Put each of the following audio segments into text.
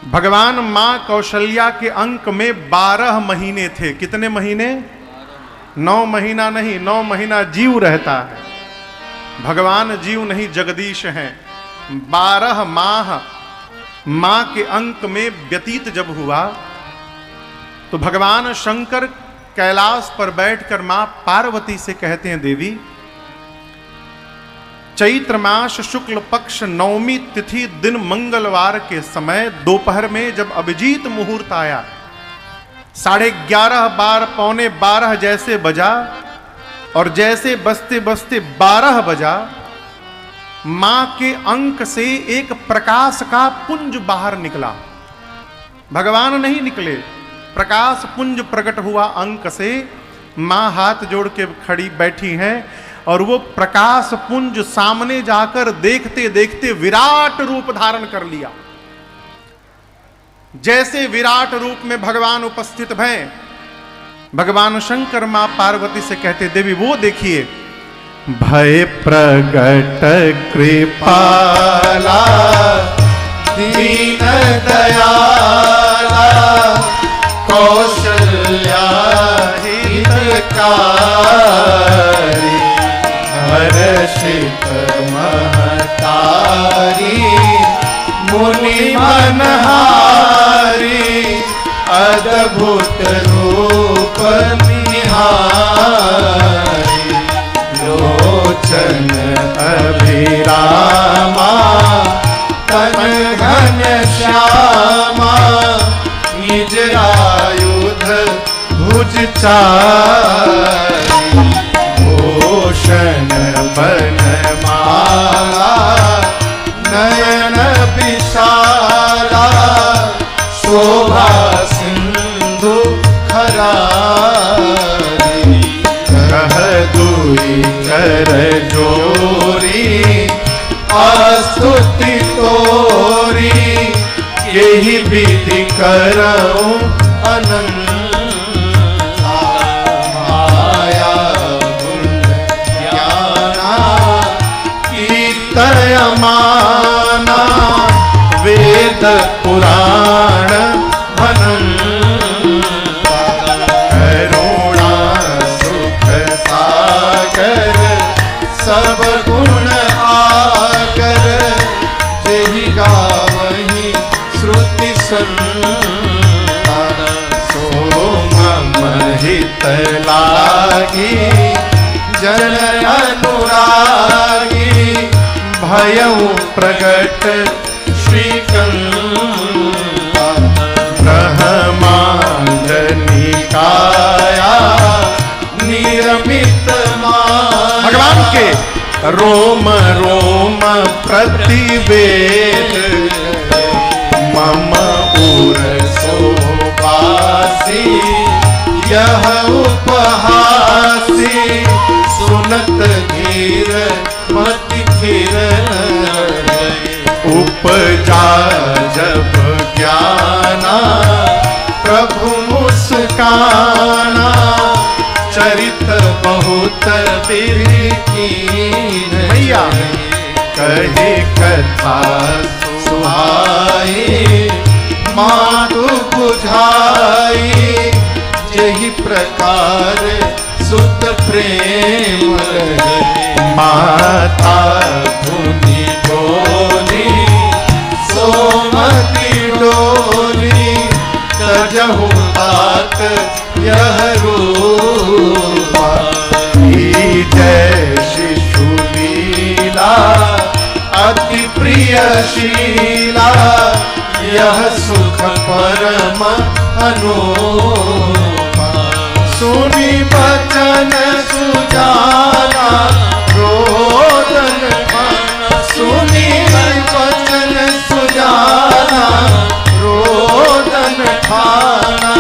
भगवान मां कौशल्या के अंक में 12 महीने थे। कितने महीने? 9 महीना नहीं, 9 महीना जीव रहता है। भगवान जीव नहीं, जगदीश हैं। 12 माह मां के अंक में व्यतीत जब हुआ तो भगवान शंकर कैलाश पर बैठकर मां पार्वती से कहते हैं, देवी चैत्र मास शुक्ल पक्ष नवमी तिथि दिन मंगलवार के समय दोपहर में जब अभिजीत मुहूर्त आया, 11:30 बार 11:45 जैसे बजा और जैसे बजते बजते 12 बजा, मां के अंक से एक प्रकाश का पुंज बाहर निकला। भगवान नहीं निकले, प्रकाश पुंज प्रकट हुआ अंक से। मां हाथ जोड़ के खड़ी बैठी हैं और वो प्रकाश पुंज सामने जाकर देखते देखते विराट रूप धारण कर लिया। जैसे विराट रूप में भगवान उपस्थित हैं, भगवान शंकर मां पार्वती से कहते, देवी वो देखिए, भय प्रगट कृपाला दीन दयाला कौशल्या हितकारी हर्षित महतारी मुनि मनहारी अद्भुत रूप निहारी लोचन अभिरामा तन घन श्यामा निज आयुध भुज चारी भूषण बनमाला नयन विशाला शोभा सिंधु खरारी कह दुई कर जोरी आस्तुति तोरी यही विधि करऊं अनंत माना वेद पुराण अनंता करुणा सुख सागर सब गुण आकर यही गावहि श्रुति संता सोम महित लागी जन अनुरागी भयउ प्रगट श्रीकंता ब्रह्मांड निकाया निरमित माया भगवान के रोम रोम प्रतिवेद मम उर सोबासी यह उपहासी सुनत धीर मति उपजा जब ज्ञाना प्रभु मुस्काना चरित बहुत भैया कहे कथा सुहाई मातु बुझाई यही प्रकार सुत प्रेम माता धुनि डोली सोमति डोली तजहु तात यह रूपा जय शिशु लीला अति प्रिय शीला यह सुख परम अनुपा सुनी बचन सुजाना रोदन सुनी वचन सुजाना रोदन ठाना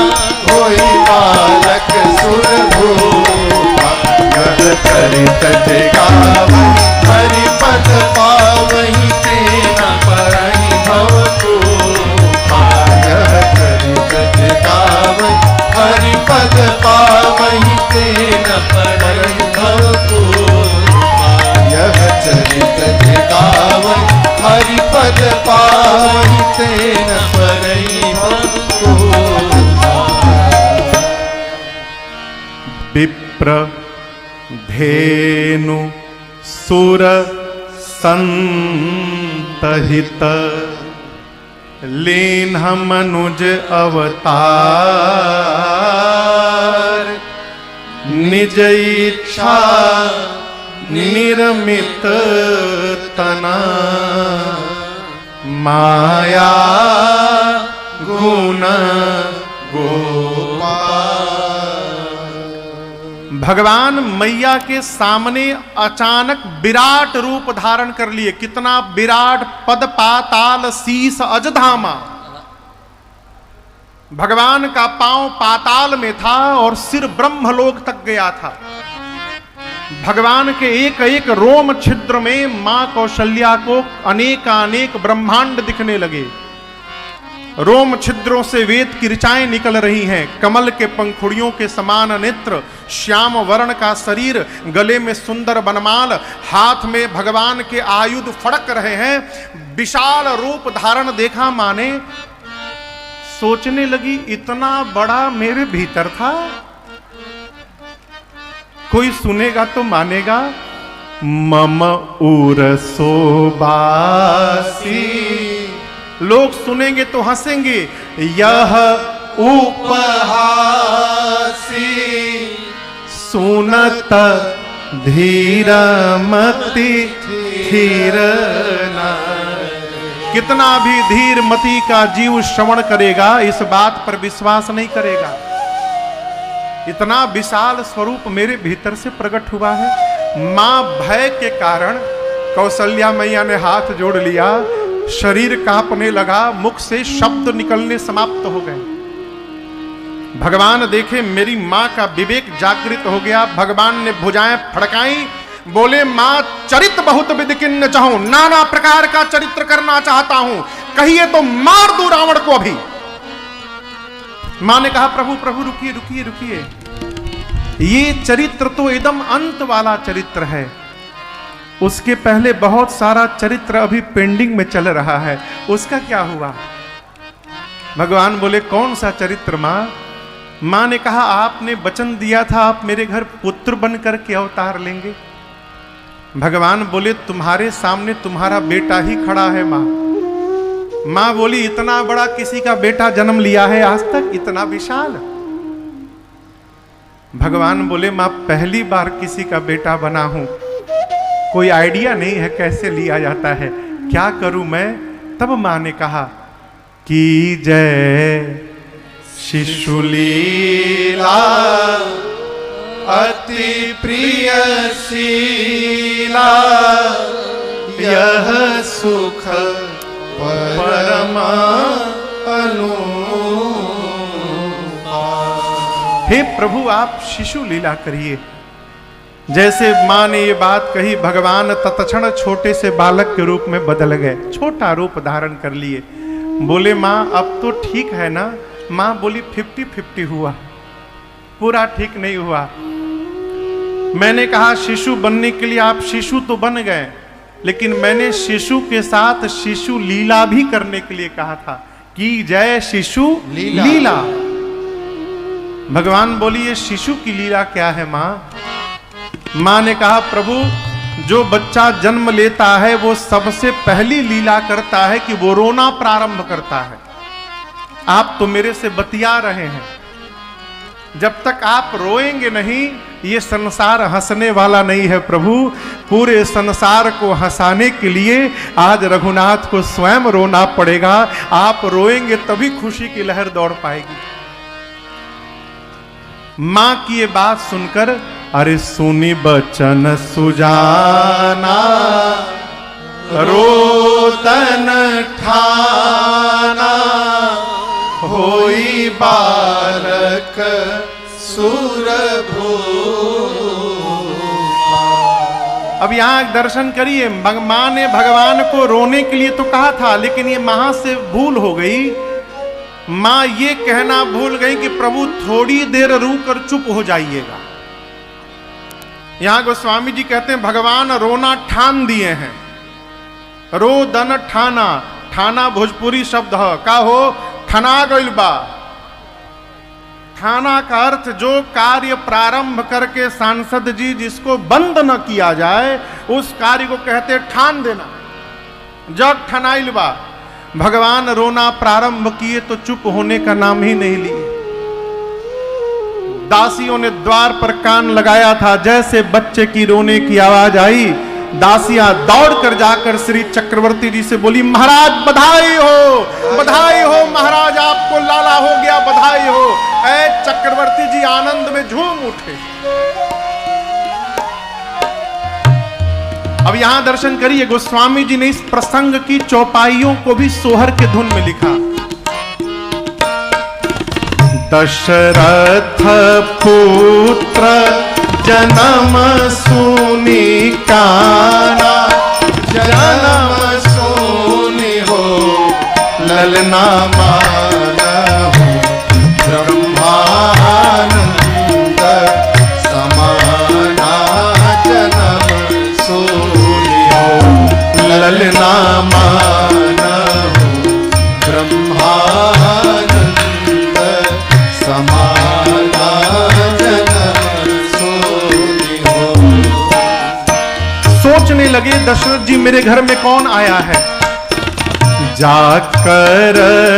होई बालक सुरभूपा यह चरित जगावहि हरि पद पावहि तेना परहि भवतूपा यह चरित जगावहि हरि पद पावहि तेना परहि भवतूपा यह चरित जगावहि हरि पद पावहि तेन करई हमको। विप्र धेनु सुर संतहित लीन मनुज अवतार निज इच्छा निर्मित तना माया गुण गोपाल। भगवान मैया के सामने अचानक विराट रूप धारण कर लिए। कितना विराट! पद पाताल शीस अजधामा। भगवान का पांव पाताल में था और सिर ब्रह्मलोक तक गया था। भगवान के एक एक रोम छिद्र में मां कौशल्या को अनेकानेक ब्रह्मांड दिखने लगे। रोम छिद्रों से वेद की ऋचाएं निकल रही हैं। कमल के पंखुड़ियों के समान नेत्र, श्याम वर्ण का शरीर, गले में सुंदर बनमाल, हाथ में भगवान के आयुध फड़क रहे हैं। विशाल रूप धारण देखा माने सोचने लगी, इतना बड़ा मेरे भीतर था। कोई सुनेगा तो मानेगा। मम उर सोबासी, लोग सुनेंगे तो हंसेंगे। यह उपहासी सुनत धीरमति धीर। कितना भी धीर मति का जीव श्रवण करेगा, इस बात पर विश्वास नहीं करेगा। इतना विशाल स्वरूप मेरे भीतर से प्रकट हुआ है। मां भय के कारण कौशल्या मैया ने हाथ जोड़ लिया, शरीर कांपने लगा, मुख से शब्द निकलने समाप्त हो गए। भगवान देखे मेरी मां का विवेक जागृत हो गया। भगवान ने भुजाएं फड़काई, बोले मां चरित्र बहुत विद किन्न चाहूं, नाना प्रकार का चरित्र करना चाहता हूं, कहिए तो मार दूं रावण को अभी। मां ने कहा प्रभु प्रभु रुकिए रुकिए रुकिए, ये चरित्र तो एकदम अंत वाला चरित्र है। उसके पहले बहुत सारा चरित्र अभी पेंडिंग में चल रहा है, उसका क्या हुआ? भगवान बोले कौन सा चरित्र मां? मां ने कहा आपने वचन दिया था आप मेरे घर पुत्र बनकर के अवतार लेंगे। भगवान बोले तुम्हारे सामने तुम्हारा बेटा ही खड़ा है मां। मां बोली इतना बड़ा किसी का बेटा जन्म लिया है आज तक, इतना विशाल? भगवान बोले मां पहली बार किसी का बेटा बना हूं, कोई आइडिया नहीं है कैसे लिया जाता है, क्या करूं मैं? तब मां ने कहा कि जय शिशुलीला अति प्रिय शीला, यह सुख परमा अनुपमा। हे प्रभु आप शिशु लीला करिए। जैसे मां ने ये बात कही, भगवान तत्क्षण छोटे से बालक के रूप में बदल गए, छोटा रूप धारण कर लिए। बोले मां अब तो ठीक है ना? मां बोली 50-50 हुआ, पूरा ठीक नहीं हुआ। मैंने कहा शिशु बनने के लिए आप शिशु तो बन गए, लेकिन मैंने शिशु के साथ शिशु लीला भी करने के लिए कहा था कि जय शिशु लीला। भगवान बोली ये शिशु की लीला क्या है मां? मां ने कहा प्रभु जो बच्चा जन्म लेता है वो सबसे पहली लीला करता है कि वो रोना प्रारंभ करता है। आप तो मेरे से बतिया रहे हैं, जब तक आप रोएंगे नहीं ये संसार हंसने वाला नहीं है प्रभु। पूरे संसार को हंसाने के लिए आज रघुनाथ को स्वयं रोना पड़ेगा। आप रोएंगे तभी खुशी की लहर दौड़ पाएगी। मां की ये बात सुनकर अरे सुनी बचन सुजाना रोदन ठाना, होई बालक सुरभूपा। अब यहां दर्शन करिए, मां ने भगवान को रोने के लिए तो कहा था, लेकिन ये महा से भूल हो गई। मां ये कहना भूल गई कि प्रभु थोड़ी देर रुक कर चुप हो जाइएगा। यहां गोस्वामी जी कहते हैं भगवान रोना ठान दिए हैं। रोदन ठाना, ठाना भोजपुरी शब्द है का हो ठना गइल बा। ठाना का अर्थ जो कार्य प्रारंभ करके सांसद जी जिसको बंद न किया जाए उस कार्य को कहते ठान देना। जग ठनाइल बा। भगवान रोना प्रारंभ किए तो चुप होने का नाम ही नहीं लिए। दासियों ने द्वार पर कान लगाया था, जैसे बच्चे की रोने की आवाज आई दासियां दौड़कर जाकर श्री चक्रवर्ती जी से बोली महाराज बधाई हो महाराज आपको लाला हो गया बधाई हो। ऐ चक्रवर्ती जी आनंद में झूम उठे। अब यहां दर्शन करिए गोस्वामी जी ने इस प्रसंग की चौपाइयों को भी सोहर के धुन में लिखा। दशरथ पुत्र जन्म सुनी काना जन्म सुनी हो ललना मानहु ब्रह्मानंद समाना जन्म सुनी हो ललना मानहु ब्रह्मानंद समाना सोचने लगे दशरथ जी मेरे घर में कौन आया है। जाकर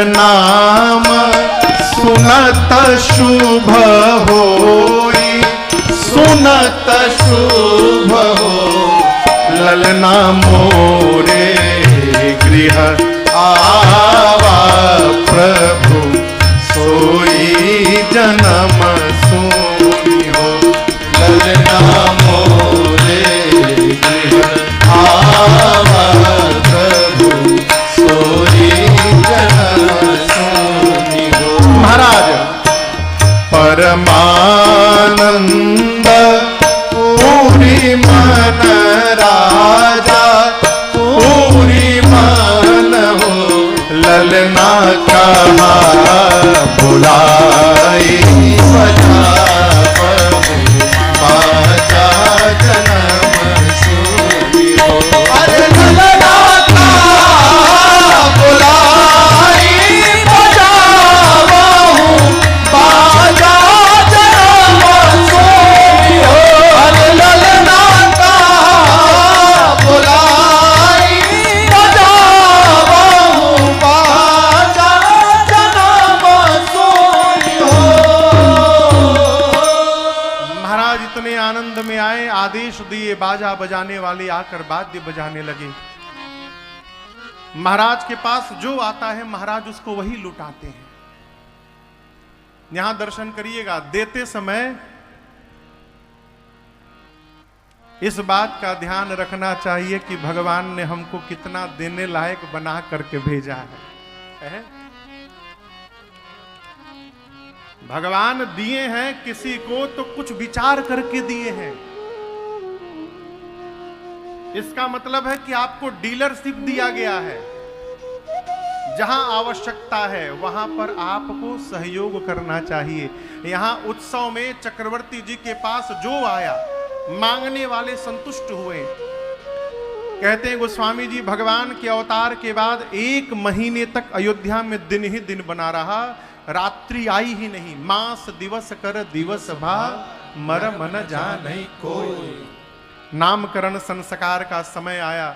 नाम सुनत शुभ होई सुनत शुभ हो ललना मोरे गृह आवा प्रभु सोई जन्म सुनी हो ललना मोरे महाराज परमानंद पूरी मन राजा पूरी मन हो ललना कहा बुलाई बजा बाजा जन्म सुनी हो अरे ललना का बुलाई बजाऊं बाजा जन्म सुनी हो अरे ललना का बुलाई बजाऊं बाजा जन्म सुनी हो। महाराज इतने आनंद में आए आदेश दिए बाजा बजाने वाले आकर वाद्य बजाने लगे। महाराज के पास जो आता है महाराज उसको वही लुटाते हैं। यहां दर्शन करिएगा देते समय इस बात का ध्यान रखना चाहिए कि भगवान ने हमको कितना देने लायक बना करके भेजा है। भगवान दिए हैं किसी को तो कुछ विचार करके दिए हैं। इसका मतलब है कि आपको डीलरशिप दिया गया है। जहां आवश्यकता है वहां पर आपको सहयोग करना चाहिए। यहां उत्सव में चक्रवर्ती जी के पास जो आया मांगने वाले संतुष्ट हुए। कहते हैं गोस्वामी जी भगवान के अवतार के बाद 1 महीने तक अयोध्या में दिन ही दिन बना रहा, रात्रि आई ही नहीं। मास दिवस कर दिवस भा मरम न जाने कोई। नामकरण संस्कार का समय आया।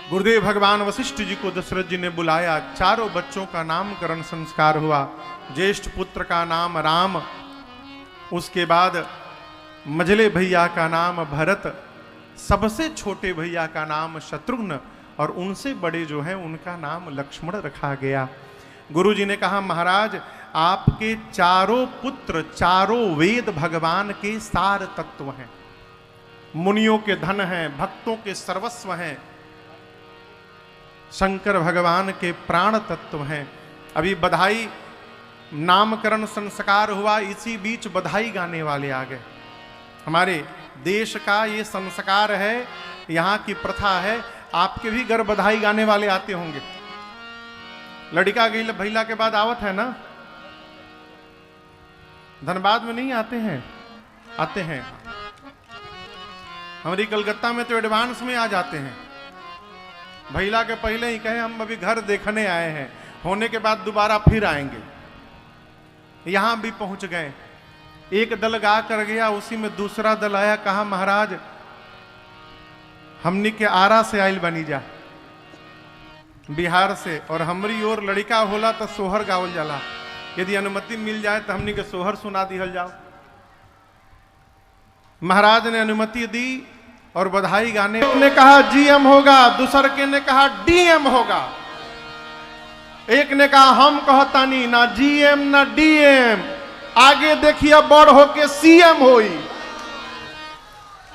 गुरुदेव भगवान वशिष्ठ जी को दशरथ जी ने बुलाया। चारों बच्चों का नामकरण संस्कार हुआ। ज्येष्ठ पुत्र का नाम राम, उसके बाद मझले भैया का नाम भरत, सबसे छोटे भैया का नाम शत्रुघ्न और उनसे बड़े जो हैं उनका नाम लक्ष्मण रखा गया। गुरु जी ने कहा महाराज आपके चारों पुत्र चारों वेद भगवान के सार तत्व हैं, मुनियों के धन हैं, भक्तों के सर्वस्व हैं, शंकर भगवान के प्राण तत्व हैं। अभी बधाई नामकरण संस्कार हुआ, इसी बीच बधाई गाने वाले आ गए। हमारे देश का ये संस्कार है, यहाँ की प्रथा है। आपके भी घर बधाई गाने वाले आते होंगे। लड़का गई भैला के बाद आवत है ना, धनबाद में नहीं आते हैं, आते हैं। हमारी कलकत्ता में तो एडवांस में आ जाते हैं, भैला के पहले ही कहे हम अभी घर देखने आए हैं, होने के बाद दोबारा फिर आएंगे। यहां भी पहुंच गए, एक दल गा कर गया, उसी में दूसरा दल आया, कहा महाराज हमनी के आरा से आइल बनी जा, बिहार से, और हमारी ओर लड़का होला तो सोहर गावल जाला, यदि अनुमति मिल जाए तो हमनी के सोहर सुना दिहल जाओ। महाराज ने अनुमति दी और बधाई गाने, एक ने कहा जीएम होगा, दूसर के ने कहा डीएम होगा, एक ने कहा हम कहतानी ना जीएम ना डीएम, आगे देखिए बड़ होके सीएम होई।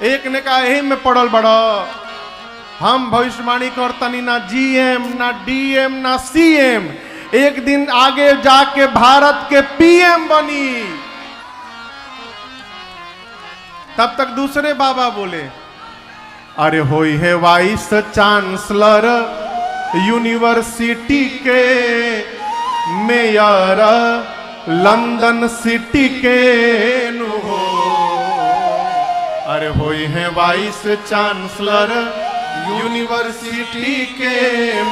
एक ने कहा यही में पड़ल बड़ा, हम भविष्यवाणी करतानी ना जीएम ना डीएम ना सीएम, एक दिन आगे जाके भारत के पीएम बनी। तब तक दूसरे बाबा बोले अरे होई है वाइस चांसलर यूनिवर्सिटी के, मेयर लंदन सिटी के नु हो। अरे होई है वाइस चांसलर यूनिवर्सिटी के,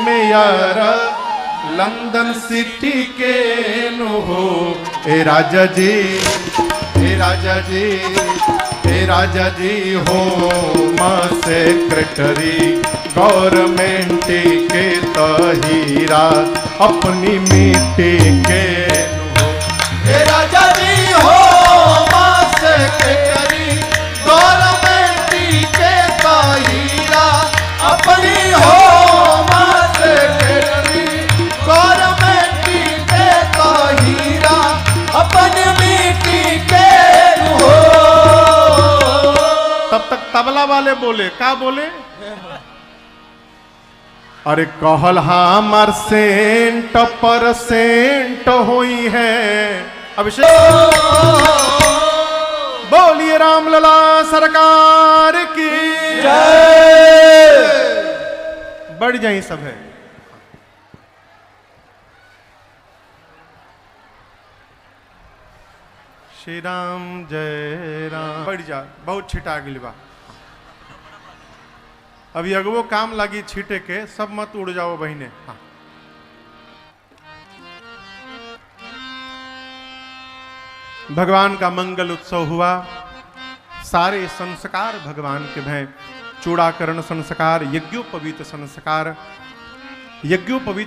मेयर लंदन सिटी के नु हो। ए राजा जी, ए राजा जी, ए राजा जी हो सेक्रेटरी गवर्नमेंट के तहीरा अपनी मिट्टी के नु। ए राजा जी हो सेक्रेटरी गवर्नमेंट के तहीरा अपनी हो सेक्रेटरी गवर्नमेंट के तहीरा अपनी मिट्टी के नु। तब तक तबला वाले बोले, क्या बोले? अरे कहल हमार सेंट परसेंट हुई है। अभिषेक बोलिए रामलला सरकार की जय। बढ़ जाए सब है। श्री राम जय राम। बढ़ जा, बहुत छिटा गिल बा, अभी अगवो काम लगी छीटे के, सब मत उड़ जाओ बहिने। हाँ। भगवान का मंगल उत्सव हुआ, सारे संस्कार भगवान के भय, चूड़ाकरण संस्कार, यज्ञोपवीत संस्कार, यज्ञोपवीत